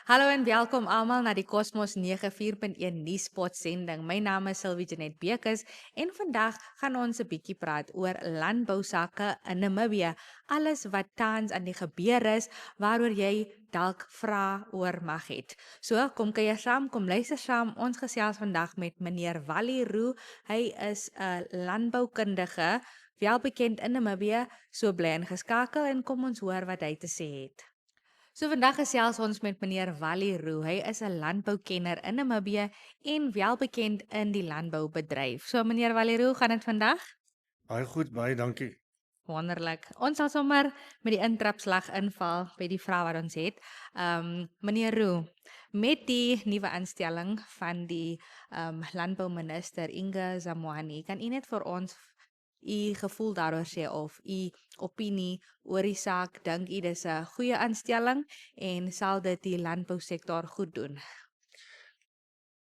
Hallo en welkom allemaal naar die Cosmos 94.1 nuuspot-sending. My naam is Sylvie Janet Bekes en vandag gaan ons 'n bietjie praat oor landbousake in Namibië. Alles wat tans aan die gebeur is, waaroor jy dalk vrae oor mag het. So, kom kuier saam, kom luister saam. Ons gesels vandag met meneer Wally Roo. Hy is 'n landboukundige, welbekend in Namibië. So bly ingeskakel en kom ons hoor wat hy te sê het. So vandag gesels ons met meneer Wally Roo. Hy is 'n landboukenner in Namibië en welbekend in die landboubedryf. So meneer Wally Roo, gaan dit vandag? Baie goed, baie dankie. Wonderlik. Ons sal sommer met die intrapslag inval by die vraag wat ons het. Meneer Roo, met die nuwe aanstelling van die landbouminister Inge Zamwani, kan u net vir ons u gevoel daaroor sê of u opinie oor die saak, dink u dis 'n goeie aanstelling en sal dit die landbousektor goed doen?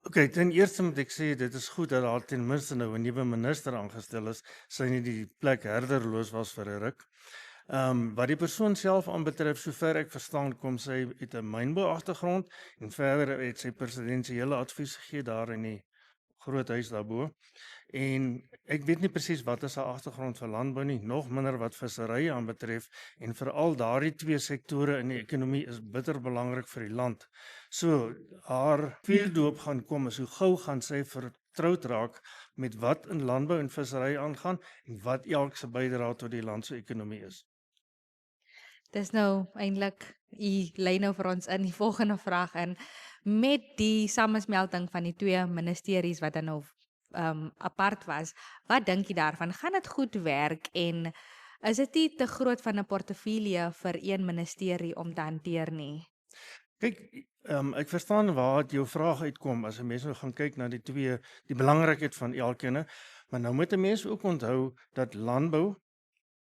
Okay, ten eerste moet ek sê dit is goed dat daar ten minste nou 'n nuwe minister aangestel is, sy nie die plek herderloos was vir 'n ruk. Wat die persoon self aanbetref, sover ek verstaan, kom sy uit 'n mynbou agtergrond en verder het sy presidensiële advies gegee daar in die groot huis daarbo. En ek weet nie presies wat is haar agtergrond vir landbou nie, nog minder wat visserye aanbetref en veral daardie twee sektore in die ekonomie is bitter belangrik vir die land. So haar vuurdoop gaan kom is hoe gou gaan sy vertroud raak met wat in landbou en visserry aangaan en wat elk se bydrae tot die land se ekonomie is. Dis nou eintlik u lei nou vir ons in die volgende vraag in met die samensmelting van die twee ministeries wat dan nou apart was. Wat dink jy daarvan? Gaan dit goed werk en is dit nie te groot van 'n portefeulje vir een ministerie om te hanteer nie? Kyk, ek verstaan waar jou vraag uitkom as 'n mens nou gaan kyk na die belangrikheid van elkeen, maar nou moet 'n mens ook onthou dat landbou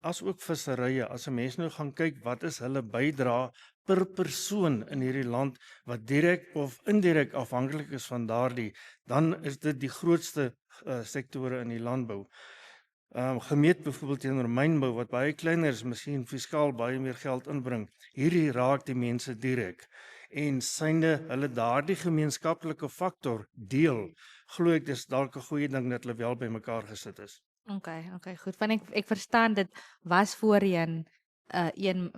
as ook visserye, as 'n mens nou gaan kyk wat is hulle bydrae per persoon in hierdie land wat direk of indirek afhanklik is van daardie, dan is dit die grootste sektore in die landbou. Gemeet byvoorbeeld teenoor mynbou wat baie kleiner is, miskien fiskaal baie meer geld inbring. Hierdie raak die mense direk. En synde hulle daardie gemeenskaplike faktor deel, glo ek dis dalk 'n goeie ding dat hulle wel bymekaar gesit is. Okay, goed. Want ek verstaan dit was voorheen een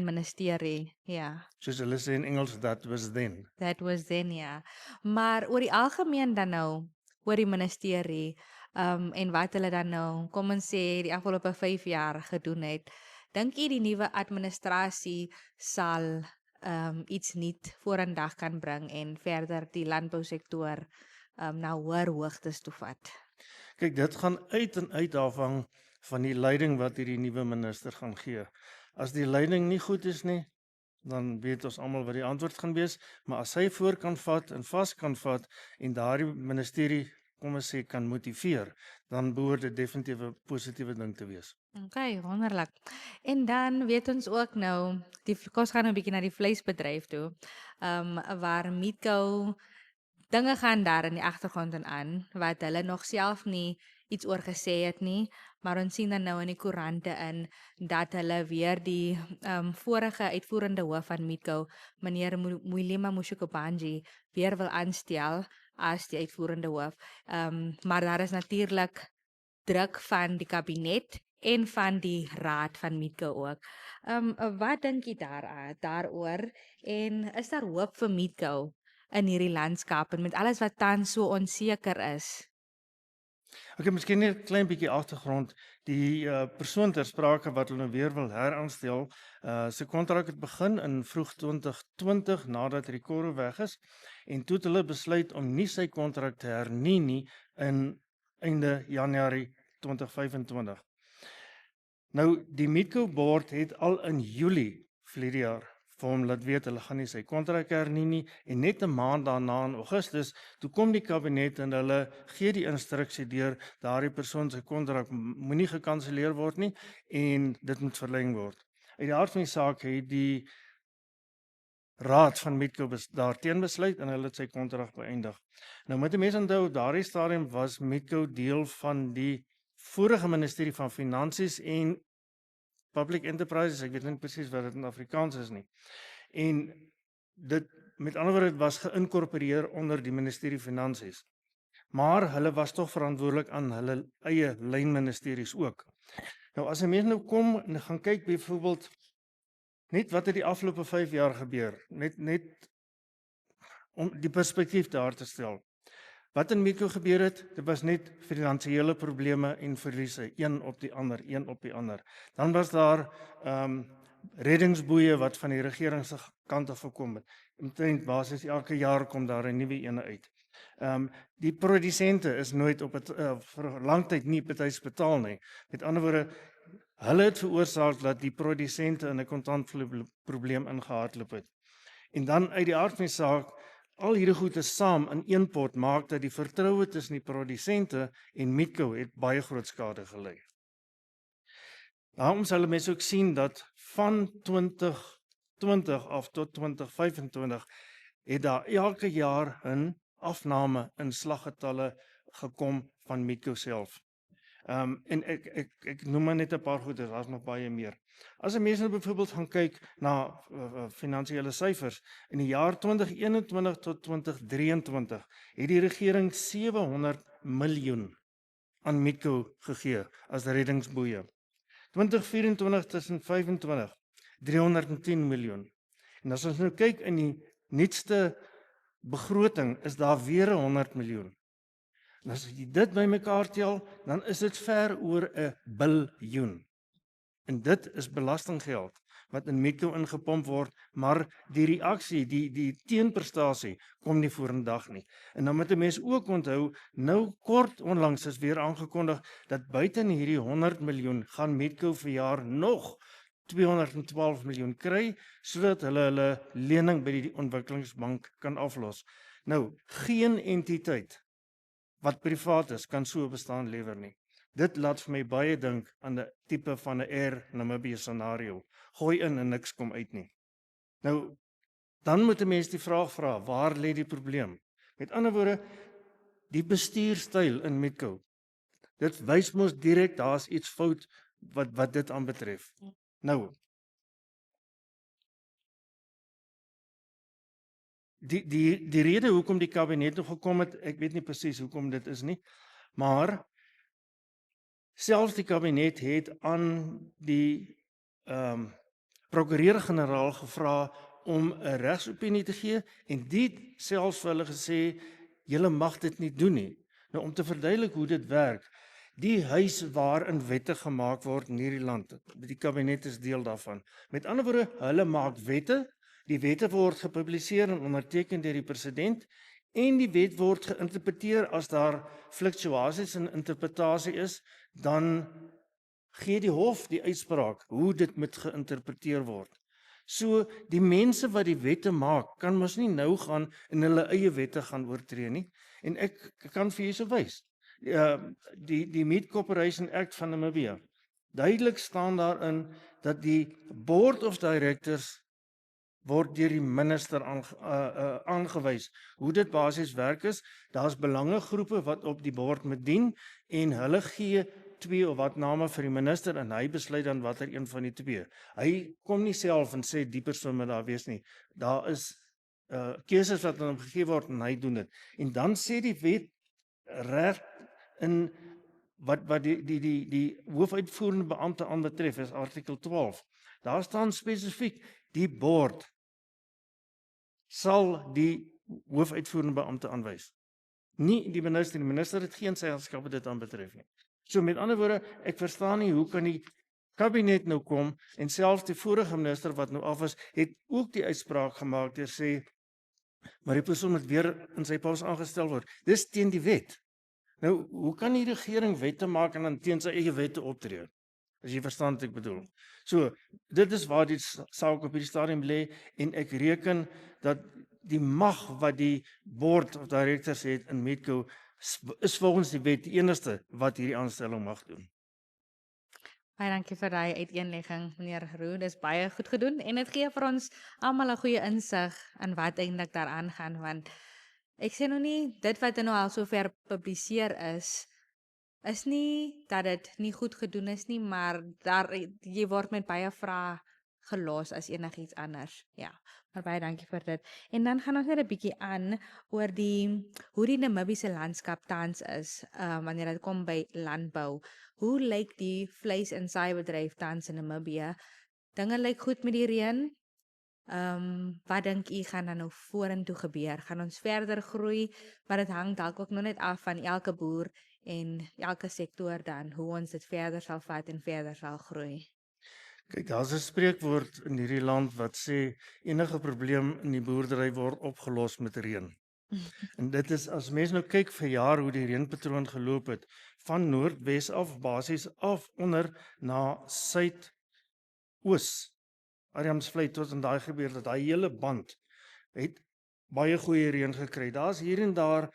ministerie. Ja. Soos hulle sê in Engels, that was then. That was then, ja. Maar oor die algemeen dan nou, oor die ministerie, en wat hulle dan nou, kom ons sê die afgelope 5 jaar gedoen het. Dink jy die nuwe administrasie sal iets nuut vorendag kan bring en verder die landbousektor na hoër hoogtes toe vat? Kyk, dit gaan uit en uit afhang van die leiding wat hierdie nuwe minister gaan gee. As die leiding nie goed is nie, dan weet ons almal wat die antwoord gaan wees, maar as hy voor kan vat en vas kan vat en daardie ministerie, kom ons sê, kan motiveer, dan behoort dit definitief 'n positiewe ding te wees. Okay, wonderlik. En dan weet ons ook nou, ons gaan nou 'n bietjie na die vleisbedryf toe. Waar Meatco dinge gaan daar in die agtergrond aan wat hulle nog self nie iets oor gesê het nie, maar ons sien dan nou in die koerante in dat hulle weer die vorige uitvoerende hoof van Meatco, meneer Mwilima Mushokobanji, weer wil aanstel as die uitvoerende hoof. Maar daar is natuurlik druk van die kabinet en van die raad van Meatco ook. Wat dink jy daaroor en is daar hoop vir Meatco in hierdie landskap en met alles wat tans so onseker is? Okay, miskien net 'n klein bietjie agtergrond. Die persoon ter sprake wat hulle nou weer wil heraanstel, sy kontrak het begin in vroeg 2020 nadat Rikoro weg is en toe het hulle besluit om nie sy kontrak te hernie nie in einde Januarie 2025. Nou die Meatco board het al in Julie verlede jaar vir hom laat weet hulle gaan nie sy kontrak hernie nie en net 'n maand daarna in Augustus toe kom die kabinet en hulle gee die instruksie deur daardie persoon se kontrak moenie gekanselleer word nie en dit moet verleng word. Uit die aard van die saak het die raad van Meatco daarteen besluit en hulle het sy kontrak beëindig. Nou moet die mense onthou daardie stadium was Meatco deel van die vorige ministerie van Finansies en Public Enterprises, ek weet nie presies wat dit in Afrikaans is nie. En dit met ander woorde dit was geïnkorporeer onder die ministerie Finansies. Maar hulle was tog verantwoordelik aan hulle eie lynministeries ook. Nou as 'n mens nou kom en gaan kyk byvoorbeeld net wat het die afgelope 5 jaar gebeur, net om die perspektief daar te stel. Wat in Metro gebeur het, dit was net finansiële probleme en verliese, een op die ander, een op die ander. Dan was daar reddingsboeie wat van die regering se kant af gekom het. Omtrent basies elke jaar kom daar 'n nuwe ene uit. Die produsente is nooit op het vir 'n lang tyd nie betyds betaal nie. Met ander woorde, hulle het veroorsaak dat die produsente in 'n kontantvloei-probleem ingehardloop het. En dan uit die aard van die saak, al hierdie goede saam in een pot maak dat die vertroue tussen die produsente en Metco het baie groot skade gely. Daarom sal mense ook sien dat van 2020 af tot 2025 het daar elke jaar 'n afname in slaggetalle gekom van Metco self. En ek noem maar net 'n paar goeie, daar's nog baie meer. As 'n mens nou byvoorbeeld gaan kyk na finansiële syfers, in die jaar 2021 tot 2023 het die regering 700 miljoen aan Metco gegee as reddingsboeie. 2024 tussen 25 310 miljoen. En as ons nou kyk in die nuutste begroting is daar weer 100 miljoen. En as jy dit bymekaar tel, dan is dit ver oor 'n biljoen. En dit is belastinggeld wat in Metco ingepomp word, maar die reaksie, die teenprestasie kom nie vorendag nie. En dan moet 'n mens ook onthou, nou kort onlangs is weer aangekondig dat buite hierdie 100 miljoen gaan Metco vir jaar nog 212 miljoen kry, sodat hulle lening by die ontwikkelingsbank kan aflos. Nou, geen entiteit wat privaat is, kan so bestaan lewer nie. Dit laat vir my baie dink aan 'n tipe van 'n Air Namibia scenario. Gooi in en niks kom uit nie. Nou, dan moet 'n mens die vraag vra, waar lê die probleem? Met ander woorde, die bestuurstyl in Metco. Dit wys mos direk daar's iets fout wat dit aanbetref. Nou, die rede hoekom die kabinet nog gekom het, ek weet nie presies hoekom dit is nie, maar selfs die kabinet het aan die prokureur-generaal gevra om 'n regsopinie te gee en die het selfs vir hulle gesê, julle mag dit nie doen nie. Nou om te verduidelik hoe dit werk, die huis waarin wette gemaak word in hierdie land, die kabinet is deel daarvan. Met ander woorde, hulle maak wette, die wette word gepubliseer en onderteken deur die president en die wet word geïnterpreteer as daar fluktuasies in interpretasie is, dan gee die hof die uitspraak hoe dit moet geïnterpreteer word. So die mense wat die wette maak, kan mos nie nou gaan en hulle eie wette gaan oortree nie. En ek kan vir julle so wys. Die Meat Corporation Act van Namibia. Duidelik staan daarin dat die board of directors word deur die minister aangewys. Hoe dit basies werk is, daar's belangegroepe wat op die board moet dien en hulle gee 2 of wat name vir die minister en hy besluit dan watter een van die 2. Hy kom nie self en sê die persoon moet daar wees nie. Daar is keuses wat aan hom gegee word en hy doen dit. En dan sê die wet reg in wat die hoofuitvoerende beampte aanbetref is artikel 12. Daar staan spesifiek die board sal die hoofuitvoerende beampte aanwys. Nie die minister het geen seggenskap wat dit aanbetref nie. So met ander woorde, ek verstaan nie hoe kan die kabinet nou kom en selfs die vorige minister wat nou af is, het ook die uitspraak gemaak deur sê maar die persoon moet weer in sy pos aangestel word. Dis teen die wet. Nou, hoe kan die regering wette maak en dan teen sy eie wette optree? As jy verstaan wat ek bedoel. So, dit is waar die saak op hierdie stadium lê en ek reken dat die mag wat die board of directors het in Metco is volgens die wet die enigste wat hierdie aanstelling mag doen. Baie dankie vir daai uiteenlegging, meneer Roux. Dis baie goed gedoen en dit gee vir ons almal 'n goeie insig in wat eintlik daaraan gaan, want ek sê nou nie dit wat nou al sover gepubliseer is nie dat dit nie goed gedoen is nie, maar jy word met baie vrae gelos as enigiets anders. Ja, maar baie dankie vir dit. En dan gaan ons net 'n bietjie aan oor hoe die Namibiese landskap tans is, wanneer dit kom by landbou. Hoe lyk die vleis- en saaibedryf tans in Namibië? Dinge lyk goed met die reën. Wat dink u gaan dan nou vorentoe gebeur? Gaan ons verder groei? Maar dit hang dalk ook nog net af van elke boer en elke sektor dan, hoe ons dit verder sal vat en verder sal groei. Kyk, daar's 'n spreekwoord in hierdie land wat sê enige probleem in die boerdery word opgelos met reën. En dit is as mens nou kyk vir jaar hoe die reënpatroon geloop het van noordwes af basies af onder na suidoos. Adamsvlei tot in daai gebeur dat daai hele band het baie goeie reën gekry. Daar's hier en daar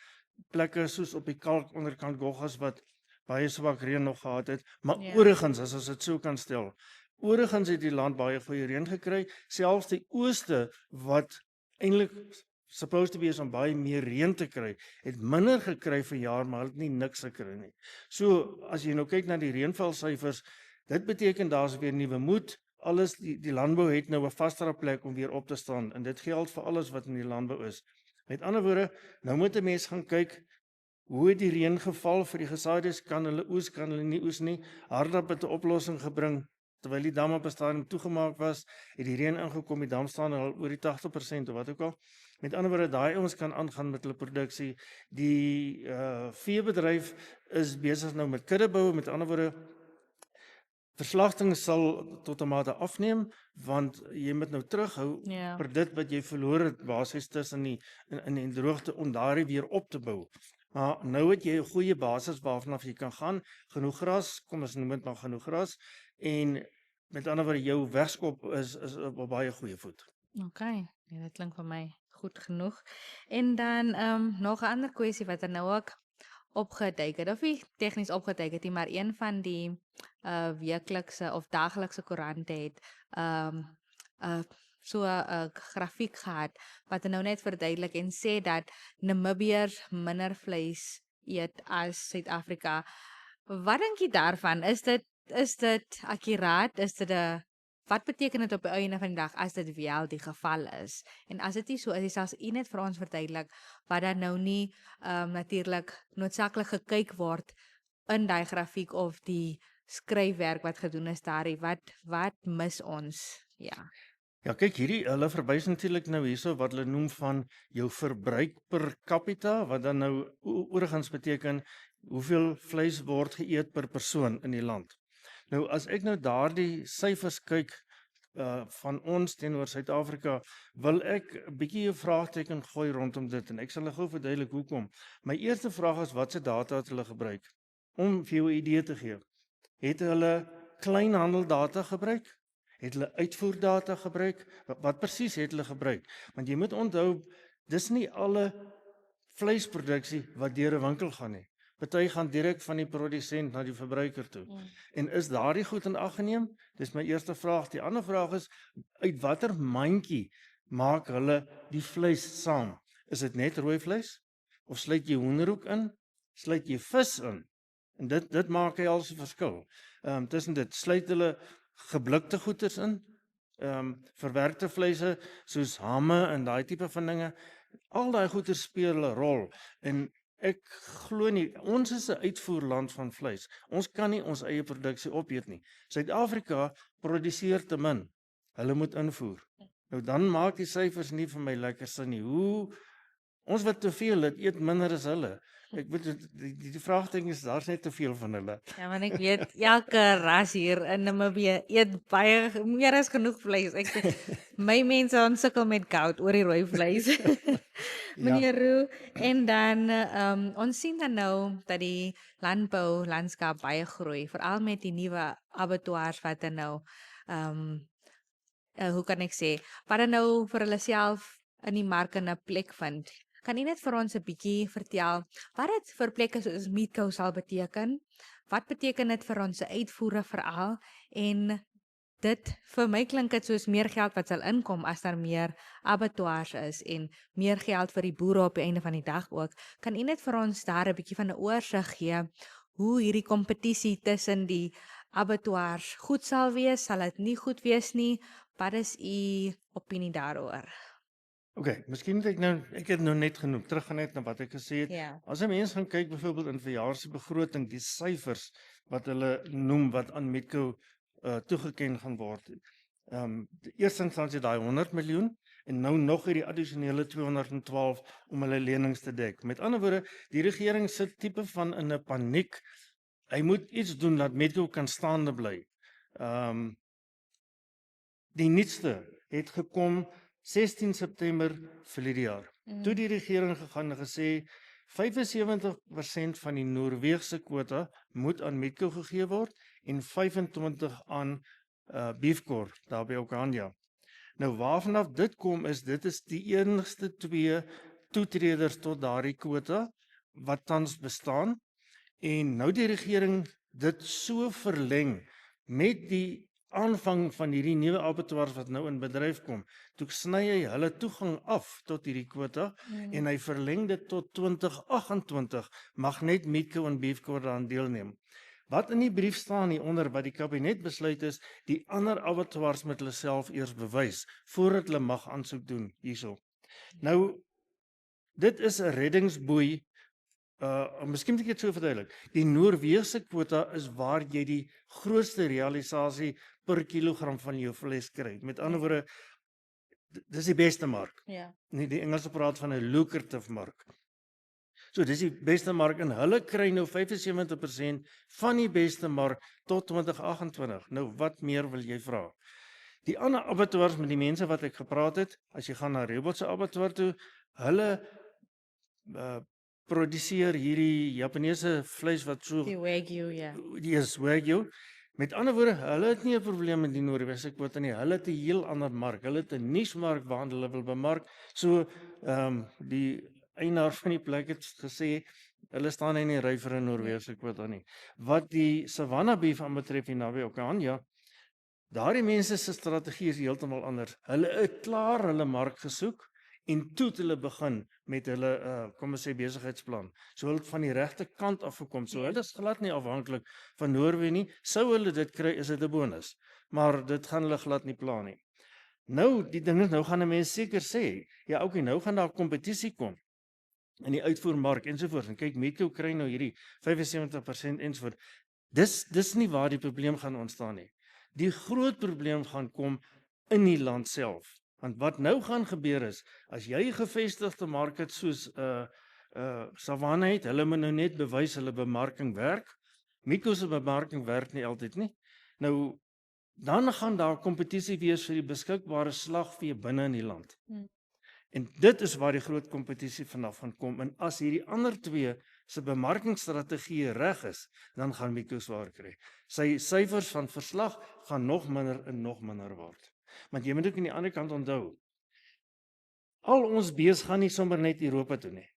plekke soos op die kalk onderkant Goggas wat baie swak reën nog gehad het, maar Ja. oorigans as ons dit so kan stel. Oorigans het die land baie goeie reën gekry, selfs die ooste wat eintlik supposed to be is om baie meer reën te kry, het minder gekry vir jaar, maar het nie niks gekry nie. So as jy nou kyk na die reënvalsyfers, dit beteken daar's weer nuwe moed. Alles die landbou het nou 'n vaster plek om weer op te staan en dit geld vir alles wat in die landbou is. Met ander woorde, nou moet 'n mens gaan kyk hoe het die reën geval vir die gesaaides, kan hulle oes, kan hulle nie oes nie. Hardap het 'n oplossing gebring terwyl die dam op 'n stadium toegemaak was, het die reën ingekom, die dam staan al oor die 80% of wat ook al. Met ander woorde, daai ouens kan aangaan met hulle produksie. Die veebedryf is besig nou met kuddebou, met ander woorde verslagting sal tot 'n mate afneem want jy moet nou terughou Ja. vir dit wat jy verloor het basies tussen in die droogte om daardie weer op te bou. Maar nou het jy 'n goeie basis waarvanaf jy kan gaan, genoeg gras, kom ons noem dit maar genoeg gras en met ander woorde jou wegskop is op 'n baie goeie voet. Okay, ja, dit klink vir my goed genoeg. En dan nog 'n ander kwessie wat er nou ook opgeduik het, of nie tegnies opgeduik het nie, maar een van die weeklikse of daaglikse koerante het so 'n grafiek gehad wat nou net verduidelik en sê dat Namibiërs minder vleis eet as Suid-Afrika. Wat dink jy daarvan? Is dit akkuraat? Is dit 'n Wat beteken dit op die einde van die dag as dit wel die geval is? En as dit nie so is, is selfs u net vir ons verduidelik wat dan nou nie natuurlik noodsaaklik gekyk word in daai grafiek of die skryfwerk wat gedoen is daarin. Wat mis ons? Ja. Ja, kyk hulle verwys natuurlik nou hierso wat hulle noem van jou verbruik per capita wat dan nou oorigans beteken hoeveel vleis word geëet per persoon in die land. Nou as ek nou daardie syfers kyk van ons teenoor Suid-Afrika, wil ek 'n bietjie 'n vraagteken gooi rondom dit en ek sal gou verduidelik hoekom. My eerste vraag is watse data het hulle gebruik? Om vir jou 'n idee te gee. Het hulle kleinhandeldata gebruik? Het hulle uitvoerdata gebruik? Wat presies het hulle gebruik? Want jy moet onthou, dis nie alle vleisproduksie wat deur 'n winkel gaan nie. Party gaan direk van die produsent na die verbruiker toe. En is daardie goed in ag geneem? Dis my eerste vraag. Die ander vraag is uit watter mandjie maak hulle die vleis saam? Is dit net rooi vleis of sluit jy hoenderhoek in? Sluit jy vis in? En dit maak hy al 'n verskil. Tussen dit sluit hulle geblikte goeders in, verwerkte vleise soos hamme en daai tipe van dinge. Al daai goeders speel 'n rol en ek glo nie ons is 'n uitvoerland van vleis. Ons kan nie ons eie produksie opeet nie. Suid-Afrika produseer te min. Hulle moet invoer. Nou dan maak die syfers nie vir my lekker sin nie. Ons wat te veel eet minder as hulle. Ek weet die vraagteken is daar's net te veel van hulle. Ja, want ek weet elke ras hier in Namibië eet baie meer as genoeg vleis. My mense ons sukkel met gout oor die rooi vleis. Meneer Roo, en dan ons sien dan nou dat die landboulandskap baie groei, veral met die nuwe abattoirs wat er nou hoe kan ek sê, wat er nou vir hulle self in die mark 'n plek vind. Kan u net vir ons 'n bietjie vertel wat dit vir plekke soos Meatco sal beteken? Wat beteken dit vir ons uitvoere veral? En dit vir my klink dit soos meer geld wat sal inkom as daar meer abattoirs is en meer geld vir die boere op die einde van die dag ook. Kan u net vir ons daar 'n bietjie van 'n oorsig gee hoe hierdie kompetisie tussen die abattoirs goed sal wees? Sal dit nie goed wees nie? Wat is u opinie daaroor? Miskien het ek het nou net genoem, teruggaan net na wat ek gesê het. Ja. As 'n mens gaan kyk byvoorbeeld in verjaarsbegroting, die syfers wat hulle noem wat aan Metco toegeken gaan word. Die eerste instansie daai 100 miljoen en nou nog hierdie addisionele 212 om hulle lenings te dek. Met ander woorde, die regering sit tipe van in 'n paniek. Hy moet iets doen dat Metco kan staande bly. Die nuutste het gekom 16 September verlede jaar. Toe die regering gegaan en gesê 75% van die Noorweegse kwota moet aan Metco gegee word en 25 aan Beefcor daar by Okanja. Nou waarvanaf dit kom is dit is die enigste twee toetreders tot daardie kwota wat tans bestaan en nou die regering dit so verleng met die aanvang van hierdie nuwe abattoirs wat nou in bedryf kom, toe sny hy hulle toegang af tot hierdie kwota en hy verleng dit tot 2028 mag net Metco en Beefcor daaraan deelneem. Wat in die brief staan hieronder wat die kabinet besluit is, die ander abattoirs moet hulle self eers bewys voordat hulle mag aansoek doen hierso. Nou dit is 'n reddingsboei. Miskien moet ek dit so verduidelik. Die Noorweegse kwota is waar jy die grootste realisasie per kilogram van jou vleis kry. Met ander woorde, dis die beste mark. Ja. Nie die Engelse praat van 'n lucrative mark. So dis die beste mark en hulle kry nou 75% van die beste mark tot 2028. Nou wat meer wil jy vra? Die ander abattoirs met die mense wat ek gepraat het, as jy gaan na Rehoboth se abattoir toe, hulle produseer hierdie Japaneese vleis wat so Die Wagyu, ja. die is Wagyu. Met ander woorde, hulle het nie 'n probleem met die Noorweegse kwota nie. Hulle het 'n heel ander mark. Hulle het 'n niche-mark waarna hulle wil bemark. So die eienaar van die plek het gesê hulle staan nie in die ry vir 'n Noorweegse kwota nie. Wat die Savannah beef aanbetref hier naby Okanja, daardie mense se strategie is heeltemal anders. Hulle het klaar hulle mark gesoek en toe het hulle begin met hulle kom ons sê besigheidsplan. So hulle het van die regte kant af gekom. So hulle is glad nie afhanklik van Noorwe nie. Sou hulle dit kry, is dit 'n bonus. Maar dit gaan hulle glad nie plan nie. Nou die ding is nou gaan 'n mens seker sê, ja okay, nou gaan daar kompetisie kom in die uitvoermark ensovoorts. En kyk, Metco kry nou hierdie 75% ensovoorts. Dis nie waar die probleem gaan ontstaan nie. Die groot probleem gaan kom in die land self. Want wat nou gaan gebeur is, as jy 'n gevestigde mark het soos Savannah het, hulle moet nou net bewys hulle bemarking werk. Metco se bemarking werk nie altyd nie. Nou dan gaan daar kompetisie wees vir die beskikbare slagvee binne in die land. En dit is waar die groot kompetisie vanaf gaan kom. En as hierdie ander twee se bemarkingsstrategie reg is, dan gaan Metco swaar kry. Sy syfers van verslag gaan nog minder en nog minder word. Want jy moet ook aan die ander kant onthou, al ons bees gaan nie sommer net Europa toe nie.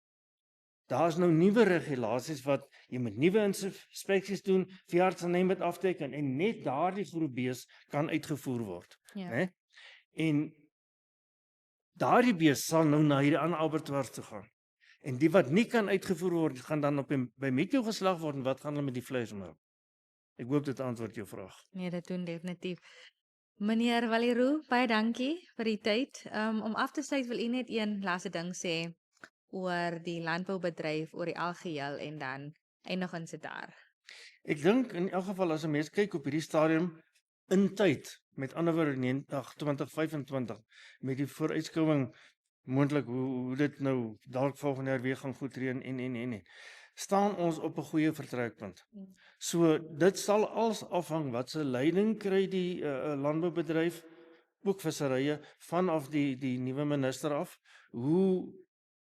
Daar's nou nuwe regulasies wat jy moet nuwe inspeksies doen, veeartseny moet afteken en net daardie groep bees kan uitgevoer word, né? En daardie bees sal nou na hierdie ander abattoirs toe gaan. En die wat nie kan uitgevoer word, gaan dan by Metco geslag word en wat gaan hulle met die vleis maak? Ek hoop dit antwoord jou vraag. Nee, dit doen definitief. Meneer Valeroux, baie dankie vir die tyd. Om af te sluit wil u net een laaste ding sê oor die landboubedryf oor die algeheel en dan eindigons dit daar. Ek dink in elk geval as 'n mens kyk op hierdie stadium in tyd, met ander woorde 2025 met die vooruitskouing moontlik hoe dit nou dalk volgende jaar weer gaan goed reën en staan ons op 'n goeie vertrekpunt. So dit sal als afhang wat se leiding kry die landboubedryf, ook visserye vanaf die nuwe minister af. Hoe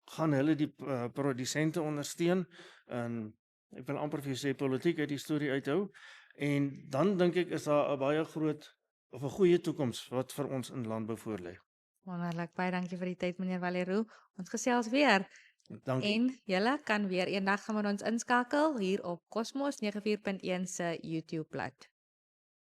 gaan hulle die produsente ondersteun? En ek wil amper vir jou sê politiek uit die storie uithou. En dan dink ek is daar 'n baie groot of 'n goeie toekoms wat vir ons in landbou voorlê. Wonderlik, baie dankie vir die tyd meneer Valeroux. Ons gesels weer. Dankie. En julle kan weer eendag gaan met ons inskakel hier op Cosmos 94.1 se YouTube bladsy.